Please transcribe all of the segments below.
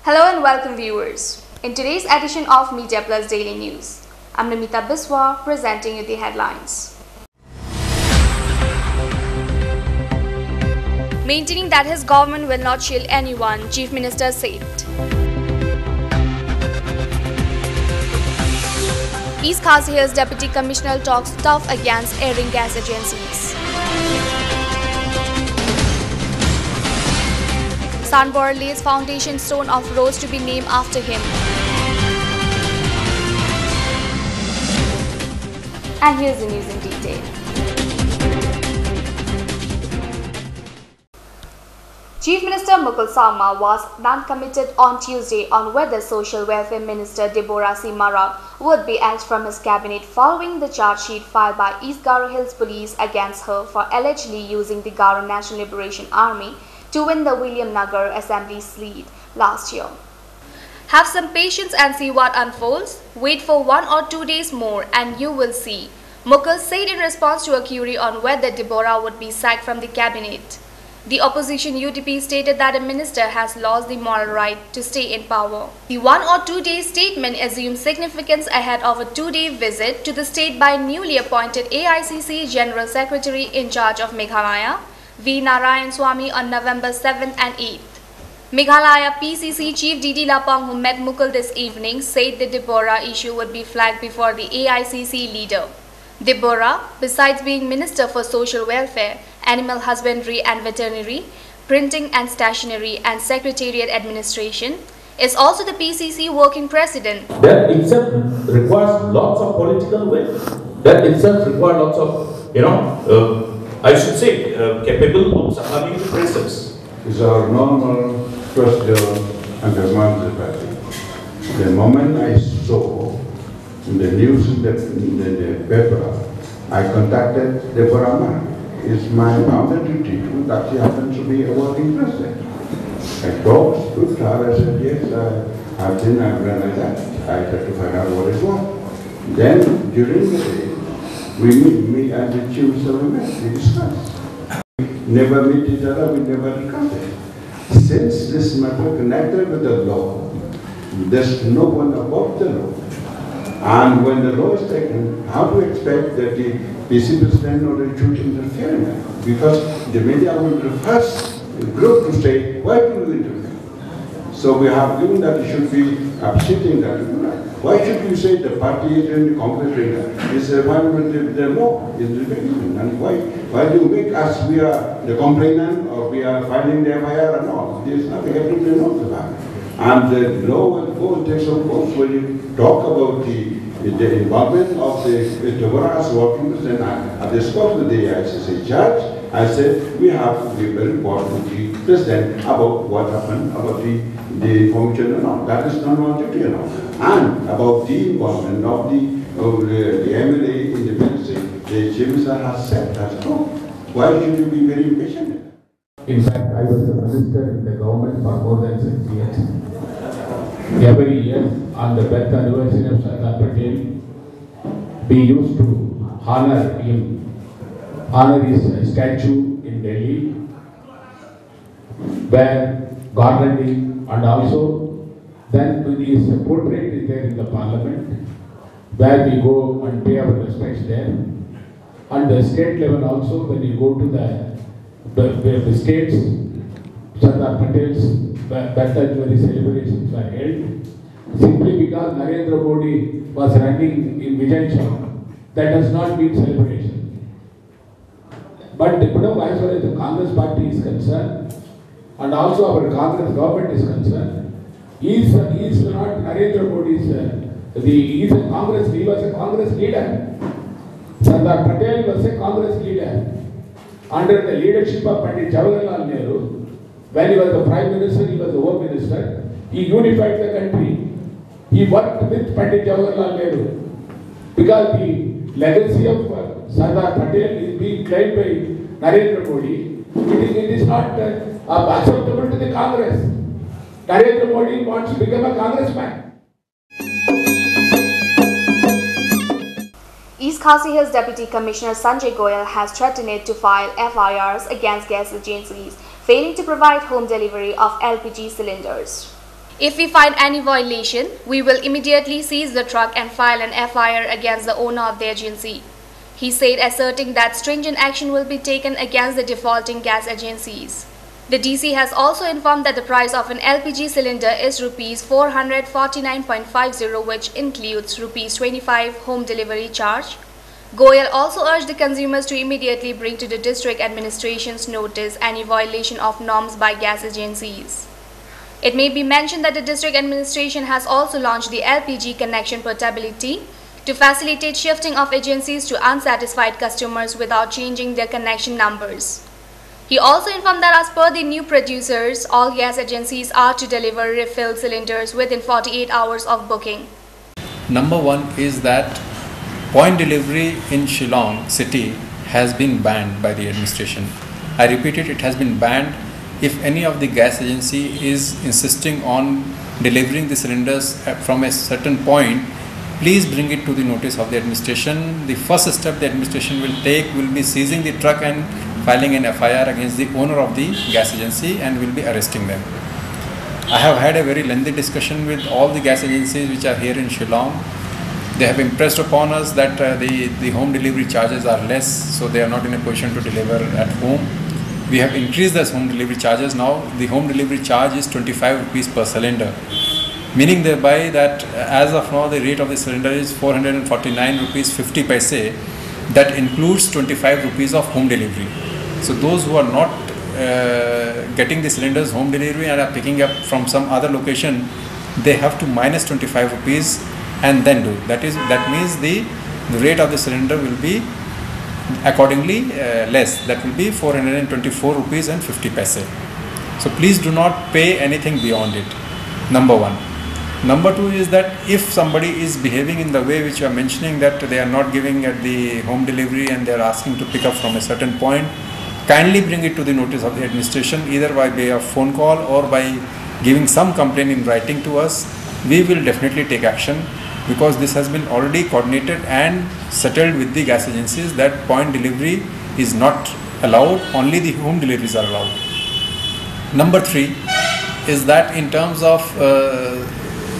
Hello and welcome viewers. In today's edition of Media Plus Daily News, I'm mpeg2video presenting you the headlines. Maintaining that his government will not shield anyone, Chief Minister said. East Khasi Hills Deputy Commissioner talks tough against airing gas agencies. Sanbor lays foundation stone of roads to be named after him. And here's the news in detail. Chief Minister Mukul Sarma was non-committed on Tuesday on whether Social Welfare Minister Deborah Simara would be axed from his cabinet following the charge sheet filed by East Garo Hills Police against her for allegedly using the Garo National Liberation Army to win the William Nagar Assembly seat last year. Have some patience and see what unfolds. Wait for 1 or 2 days more and you will see, Mukul said in response to a query on whether Deborah would be sacked from the cabinet. The opposition UDP stated that a minister has lost the moral right to stay in power. The 1 or 2 day statement assumes significance ahead of a 2-day visit to the state by newly appointed AICC General Secretary in charge of Meghalaya, V. Narayan Swamy, on November 7th and 8th. Meghalaya PCC Chief D.D. Lapang, who met Mukul this evening, said the Deborah issue would be flagged before the AICC leader. Deborah, besides being Minister for Social Welfare, Animal Husbandry and Veterinary, Printing and Stationery and Secretariat Administration, is also the PCC Working President. That itself requires lots of political will. That itself requires lots of, I should say, capable of having presence. It's our normal procedure under the party. The moment I saw in the news in the paper, I contacted Deborah Man. It's my bounden duty that she happens to be a working president. I talked to her, I said, yes, I've realized that. I had to find out what it was. Then, during the day, we meet and the chief we discuss. Never meet each other, we never discuss it. Since this matter connected with the law, there's no one above the law. And when the law is taken, how to expect that the PC president or the chief interfere in that? Because the media will be the first group to say, why do you interfere? So we have given that it should be appreciating that. Why should you say the party is in the Congress is violating the law, is rebellion? And why do you make us, we are the complainant or we are filing the FIR and all? There is nothing, everybody knows about it. And the law will go and take some course when you talk about the involvement of the Deborah as working president. I discussed with the ICC judge. I said, we have to give a report to the president about what happened, about the information and all. That is not our duty and all. And about the involvement of the MLA in the ministry, the chief minister has said that's true. Why should you be very impatient? In fact, I was a minister in the government for more than 6 years. Every year, on the birth anniversary of Sardar Patel, we used to honor his statue in Delhi, where garlanding, and also then his portrait is there in the parliament, where we go and pay our respects there. And the state level also, when you go to the states, Sardar Patel's birth anniversary celebrations were held. Simply because Narendra Modi was running in Vijayachal, that does not mean celebration. But as far as the Congress party is concerned, and also our Congress government is concerned, he is not Narendra Modi's, he was a Congress leader. Sardar Patel was a Congress leader. Under the leadership of Pandit Jawaharlal Nehru, when he was the Prime Minister, he was the Home Minister, he unified the country. He worked with Pandit Jawaharlal Nehru. Because the legacy of Sardar Patel is being claimed by Narendra Modi, it is not acceptable to the Congress. Narendra Modi wants to become a congressman. East Khasi Hills Deputy Commissioner Sanjay Goyal has threatened to file FIRs against gas agencies failing to provide home delivery of LPG cylinders. If we find any violation, we will immediately seize the truck and file an FIR against the owner of the agency, he said, asserting that stringent action will be taken against the defaulting gas agencies. The DC has also informed that the price of an LPG cylinder is Rs 449.50, which includes Rs 25 home delivery charge. Goyal also urged the consumers to immediately bring to the district administration's notice any violation of norms by gas agencies. It may be mentioned that the district administration has also launched the LPG connection portability to facilitate shifting of agencies to unsatisfied customers without changing their connection numbers. He also informed that as per the new producers, all gas agencies are to deliver refilled cylinders within 48 hours of booking. Number one is that point delivery in Shillong city has been banned by the administration. I repeat it has been banned. If any of the gas agency is insisting on delivering the cylinders from a certain point, please bring it to the notice of the administration. The first step the administration will take will be seizing the truck and filing an FIR against the owner of the gas agency and will be arresting them. I have had a very lengthy discussion with all the gas agencies which are here in Shillong. They have impressed upon us that the home delivery charges are less, so they are not in a position to deliver at home. We have increased those home delivery charges. Now the home delivery charge is 25 rupees per cylinder, meaning thereby that as of now the rate of the cylinder is 449 rupees 50 paise. That includes 25 rupees of home delivery. So those who are not getting the cylinders home delivery and are picking up from some other location, they have to minus 25 rupees and then do. That means the rate of the cylinder will be accordingly less. That will be 424 rupees and 50 paise. So please do not pay anything beyond it. Number one. Number two is that if somebody is behaving in the way which you are mentioning, that they are not giving at the home delivery and they are asking to pick up from a certain point, kindly bring it to the notice of the administration, either by way of phone call or by giving some complaint in writing to us. We will definitely take action, because this has been already coordinated and settled with the gas agencies that point delivery is not allowed, only the home deliveries are allowed. Number three is that in terms of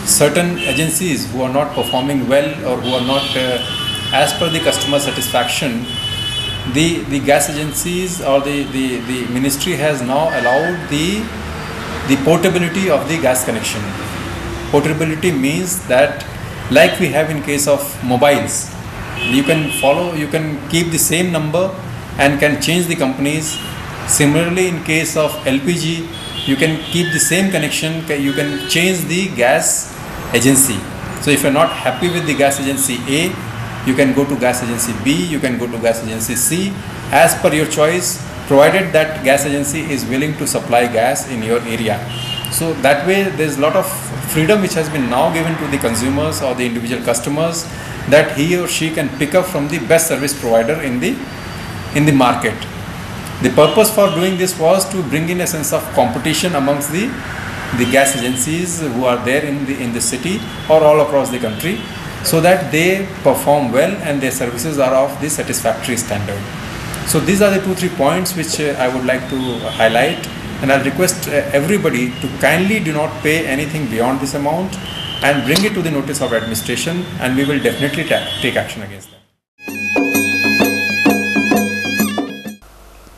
certain agencies who are not performing well or who are not as per the customer satisfaction, the gas agencies or the ministry has now allowed the portability of the gas connection. Portability means that, like we have in case of mobiles, you can keep the same number and can change the companies. Similarly, in case of LPG, you can keep the same connection, you can change the gas agency. So if you are not happy with the gas agency A, you can go to gas agency B, you can go to gas agency C, as per your choice, provided that gas agency is willing to supply gas in your area. So that way there is a lot of freedom which has been now given to the consumers or the individual customers, that he or she can pick up from the best service provider in the market. The purpose for doing this was to bring in a sense of competition amongst the gas agencies who are there in the city or all across the country, so that they perform well and their services are of the satisfactory standard. So these are the 2-3 points which I would like to highlight, and I'll request everybody to kindly do not pay anything beyond this amount and bring it to the notice of administration, and we will definitely take action against them.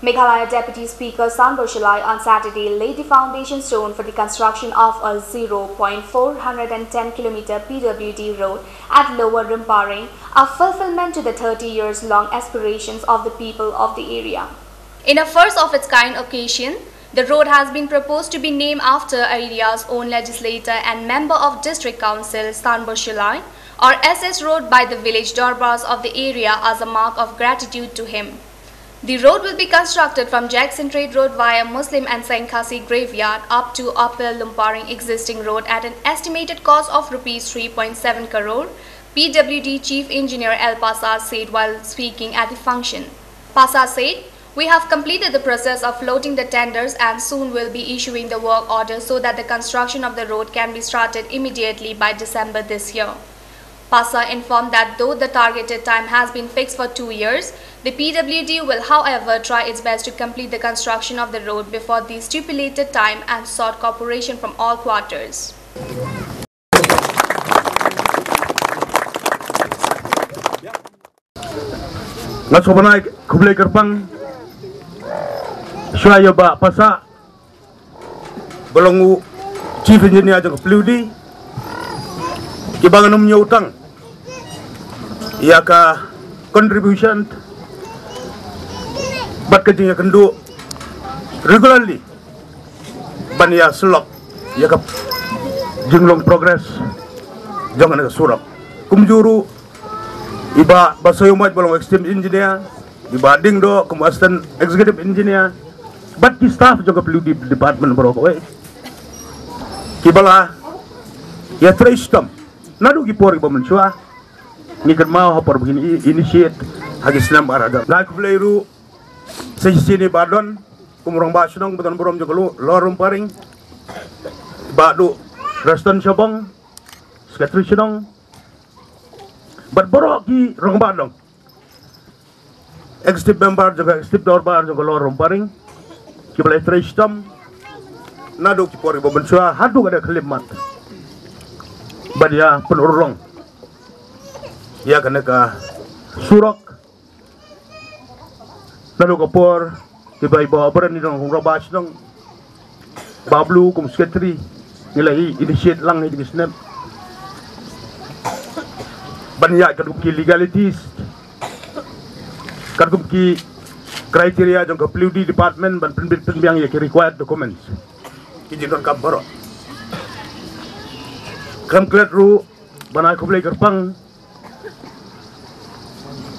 Meghalaya Deputy Speaker Sanbo Shilai on Saturday laid the foundation stone for the construction of a 0.410 km PWD road at Lower Rimparing, a fulfillment to the 30 years long aspirations of the people of the area. In a first of its kind occasion, the road has been proposed to be named after area's own legislator and member of District Council Sanbo Shilai, or SS Road, by the village Darbars of the area as a mark of gratitude to him. The road will be constructed from Jackson Trade Road via Muslim and Sainkasi Graveyard up to Upper Lumparing existing road at an estimated cost of Rs 3.7 crore, PWD Chief Engineer El Pasar said while speaking at the function. Pasar said, "We have completed the process of floating the tenders and soon will be issuing the work order so that the construction of the road can be started immediately by December this year." Pasar informed that though the targeted time has been fixed for 2 years, the PWD will however try its best to complete the construction of the road before the stipulated time and sought cooperation from all quarters. Ngat sobanai kublai gerbang Syaya ba pasa Balongu Chief Engineer jang Peludi Kibangan umnya utang Ia ka contribution Bat kejingnya kendu Regularly Ban ia selok Ia ka jinglong progress Jangan ada surap Kumjuru Iba basoyumat balong extreme engineer, iba ding do assistant executive engineer, but ki staff juga perlu di department berokok. Kibala ya tristam, nadu ki pori bamencua, ni kermau hapor begini initiate hagi senam araga. Nak beliru sini badon, kumurang basunong beton berom juga lorum paring, badu restaurant shopong, sekretari shopong. But borok ki rong badong. Executive member juga executive dorbar juga lorong paring. Ki balai tristam. Nado ki pori bobensua hadu ada kelimat. Badia penurung. Ya kena ka surok. Nado ka por ki bai bawa beran ni dong robas dong. Bablu kum sekretari nilai initiate lang ni snap. Banyak kadum ki legalities, kadum ki kriteria jong ka Peludi department ban penbiang ya ki required documents. Ki jindon kam baro. Kam klet ru banai kublai gerbang.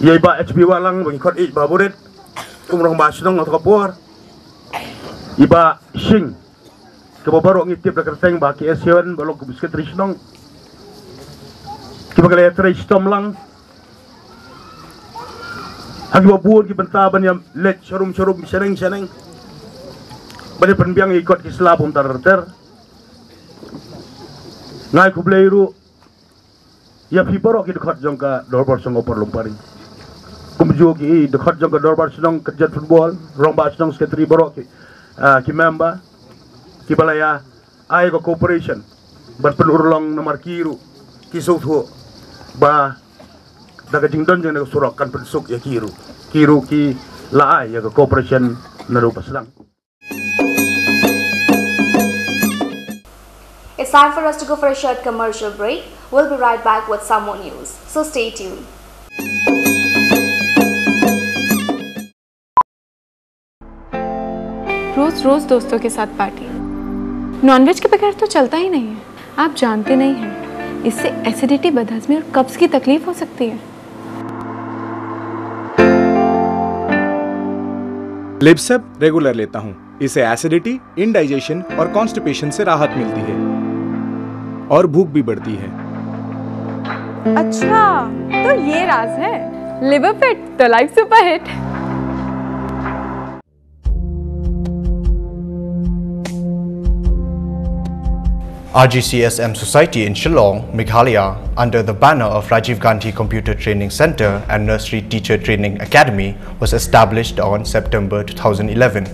Ye ba HB walang bagi kot ik baburet. Kumrong basnong atau kapor. Iba sing. Kebabaro ngitip da kerteng ba ki S7 balok kubisket risnong. Kita kalau tristom lang, hagi babuat kita bentaban yang let showroom seneng, banyak penbiang ikut ki selapum ter, ngai kubleiru, ya piporok ki dekat jongka dorbar song opor lumpari, kumjogi dekat jongka dorbar senong kerja football, romba senong sekretari borok ki member, ki balaya ayo cooperation, berpenurulong nomor kiru, ki suhu. Ba daga jingdon jeng surak kan pensuk ya kiru ki laai ya cooperation narupa sedang. It's time for us to go for a short commercial break. We'll be right back with some more news, so stay tuned. रोज रोज दोस्तों के साथ party, nonveg के बगैर तो चलता ही नहीं है। आप जानते नहीं हैं, इससे एसिडिटी, बदहजमी और कब्ज की तकलीफ हो सकती है। लिबसेप रेगुलर लेता हूँ। इससे एसिडिटी, इंडाइजेशन और कॉन्स्टिपेशन से राहत मिलती है और भूख भी बढ़ती है। अच्छा, तो ये राज है। लिवर फिट तो life super hit. RGCSM Society in Shillong, Meghalaya, under the banner of Rajiv Gandhi Computer Training Center and Nursery Teacher Training Academy, was established on September 2011.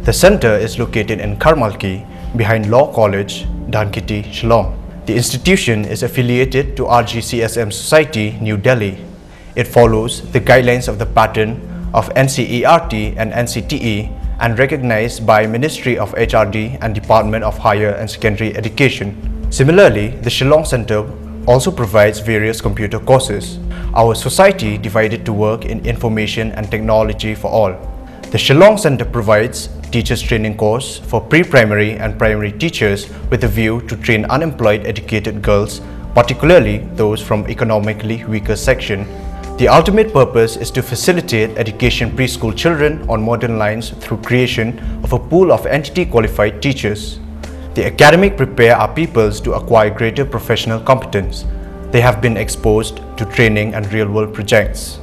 The center is located in Karmalki, behind Law College, Dhankiti, Shillong. The institution is affiliated to RGCSM Society, New Delhi. It follows the guidelines of the pattern of NCERT and NCTE and recognized by Ministry of HRD and Department of Higher and Secondary Education. Similarly, the Shillong Center also provides various computer courses. Our society divided to work in information and technology for all. The Shillong Center provides teachers training course for pre-primary and primary teachers with a view to train unemployed educated girls, particularly those from economically weaker section. The ultimate purpose is to facilitate education preschool children on modern lines through creation of a pool of entity qualified teachers. The academic prepare our pupils to acquire greater professional competence. They have been exposed to training and real-world projects.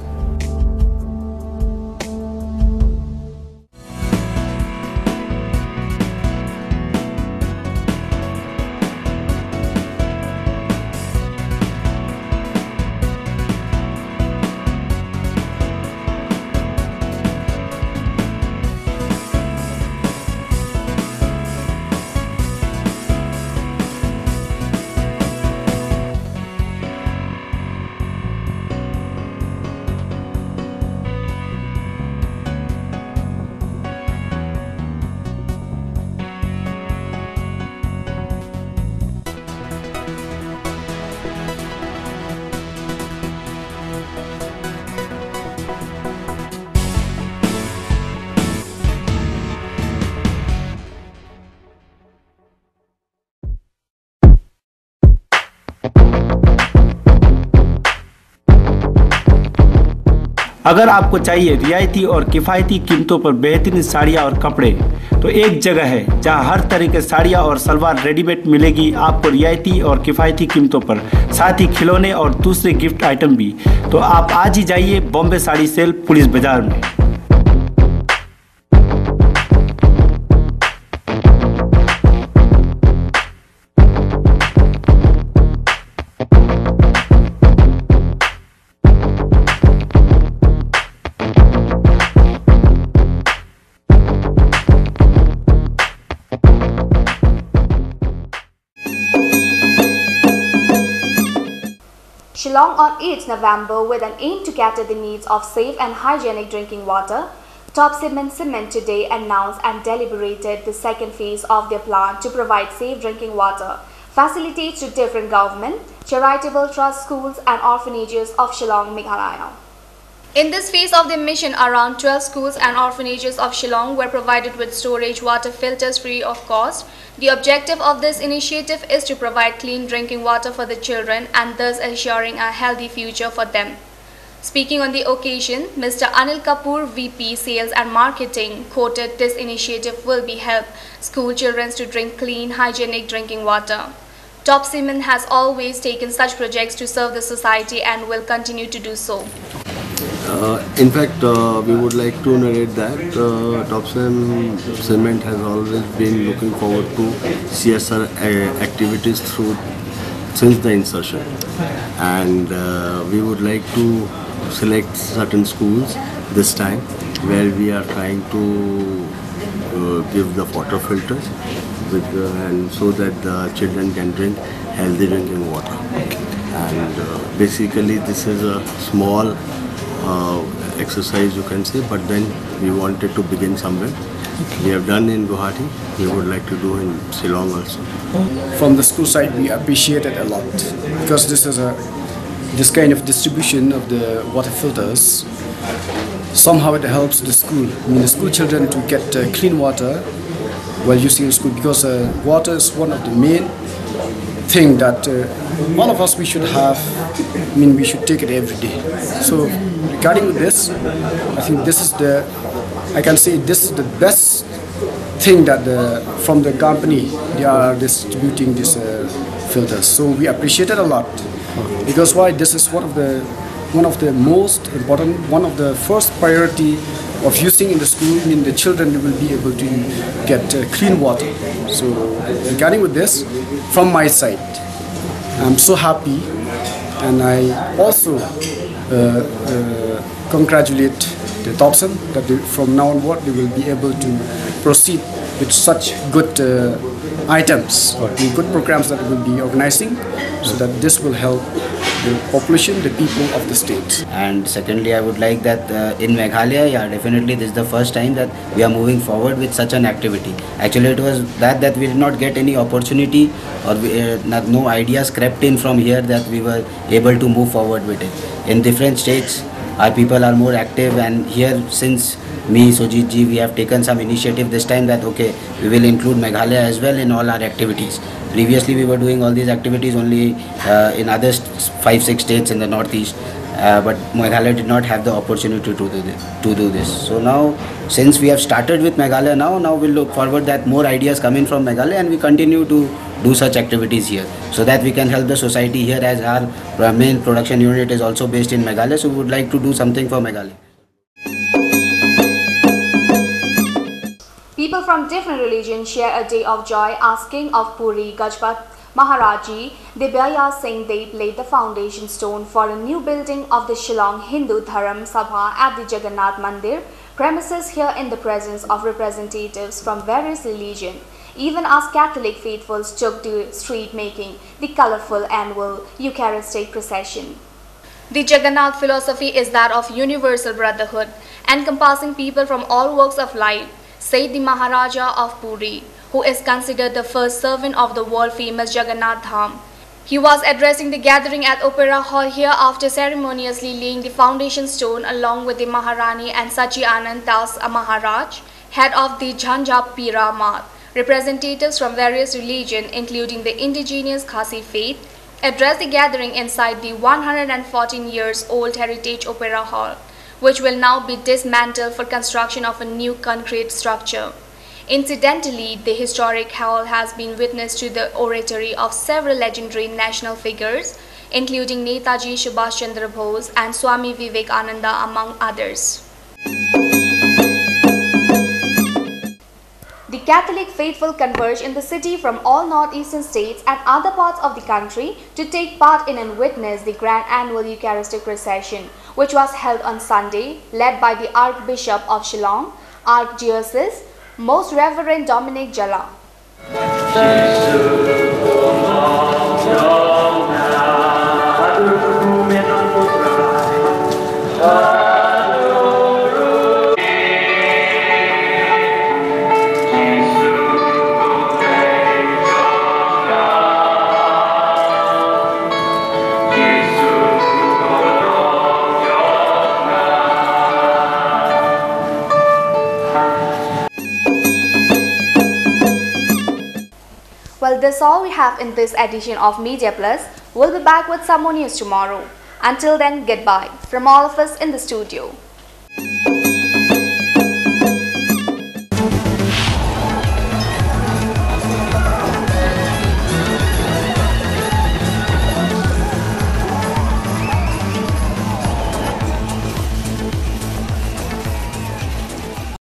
अगर आपको चाहिए रियायती और किफ़ायती कीमतों पर बेहतरीन साड़ियाँ और कपड़े, तो एक जगह है जहां हर तरह के साड़ियाँ और सलवार रेडीमेड मिलेगी आपको रियायती और किफ़ायती कीमतों पर, साथ ही खिलौने और दूसरे गिफ्ट आइटम भी। तो आप आज ही जाइए बॉम्बे साड़ी सेल पुलिस बाजार में। Shillong on 8 November, with an aim to cater the needs of safe and hygienic drinking water, Top Cement today announced and deliberated the second phase of their plan to provide safe drinking water facilities to different government, charitable trusts, schools and orphanages of Shillong, Meghalaya. In this phase of the mission, around 12 schools and orphanages of Shillong were provided with storage water filters free of cost. The objective of this initiative is to provide clean drinking water for the children and thus ensuring a healthy future for them. Speaking on the occasion, Mr. Anil Kapoor, VP Sales and Marketing, quoted this initiative will be help school children to drink clean, hygienic drinking water. Top Cement has always taken such projects to serve the society and will continue to do so. In fact, we would like to narrate that Top Cement has always been looking forward to CSR activities since the insertion, and we would like to select certain schools this time where we are trying to give the water filters and so that the children can drink healthy drinking water. And basically this is a small exercise, you can say, but then we wanted to begin somewhere. We have done in Guwahati, we would like to do in Shillong also. From the school side, we appreciate it a lot because this kind of distribution of the water filters, somehow it helps the school, the school children to get clean water while using school, because water is one of the main thing that all of us we should have. We should take it every day. So regarding this, I think this is I can say this is the best thing that from the company they are distributing these filters. So we appreciate it a lot, because why? This is one of the most important, one of the first priority of using in the school. The children will be able to get clean water. So regarding with this, from my side, I'm so happy, and I also congratulate the Top Cement that from now onward they will be able to proceed with such good items, good programs that we will be organizing, so that this will help the population, the people of the state. And secondly, I would like that in Meghalaya, definitely this is the first time that we are moving forward with such an activity. Actually, it was that we did not get any opportunity, or no ideas crept in from here that we were able to move forward with it. In different states, our people are more active, and here since me, Sojit ji, we have taken some initiative this time that okay, we will include Meghalaya as well in all our activities. Previously we were doing all these activities only in other 5-6 states in the northeast, but Meghalaya did not have the opportunity to do this. So now, since we have started with Meghalaya now we look forward that more ideas come in from Meghalaya, and we continue to do such activities here, so that we can help the society here, as our main production unit is also based in Meghalaya, so we would like to do something for Meghalaya. People from different religions share a day of joy, asking of Puri Gajpat Maharaji Dibyaya Singh Dev laid the foundation stone for a new building of the Shillong Hindu Dharam Sabha at the Jagannath Mandir premises, here in the presence of representatives from various religions. Even as Catholic faithfuls took to street making the colorful annual Eucharistic procession. The Jagannath philosophy is that of universal brotherhood, encompassing people from all walks of life, said the Maharaja of Puri, who is considered the first servant of the world-famous Jagannath Dham. He was addressing the gathering at Opera Hall here after ceremoniously laying the foundation stone along with the Maharani and Sachi Anand Das Maharaj, head of the Jhanjap Pira Math. Representatives from various religions, including the indigenous Khasi faith, addressed the gathering inside the 114 years old Heritage Opera Hall. which will now be dismantled for construction of a new concrete structure. Incidentally, the historic hall has been witness to the oratory of several legendary national figures, including Netaji Subhash Chandra Bose and Swami Vivekananda, among others. The Catholic faithful converge in the city from all northeastern states and other parts of the country to take part in and witness the grand annual Eucharistic procession, which was held on Sunday, led by the Archbishop of Shillong, Archdiocese, Most Reverend Dominic Jala. Well, that's all we have in this edition of Media Plus. We'll be back with some more news tomorrow. Until then, goodbye from all of us in the studio.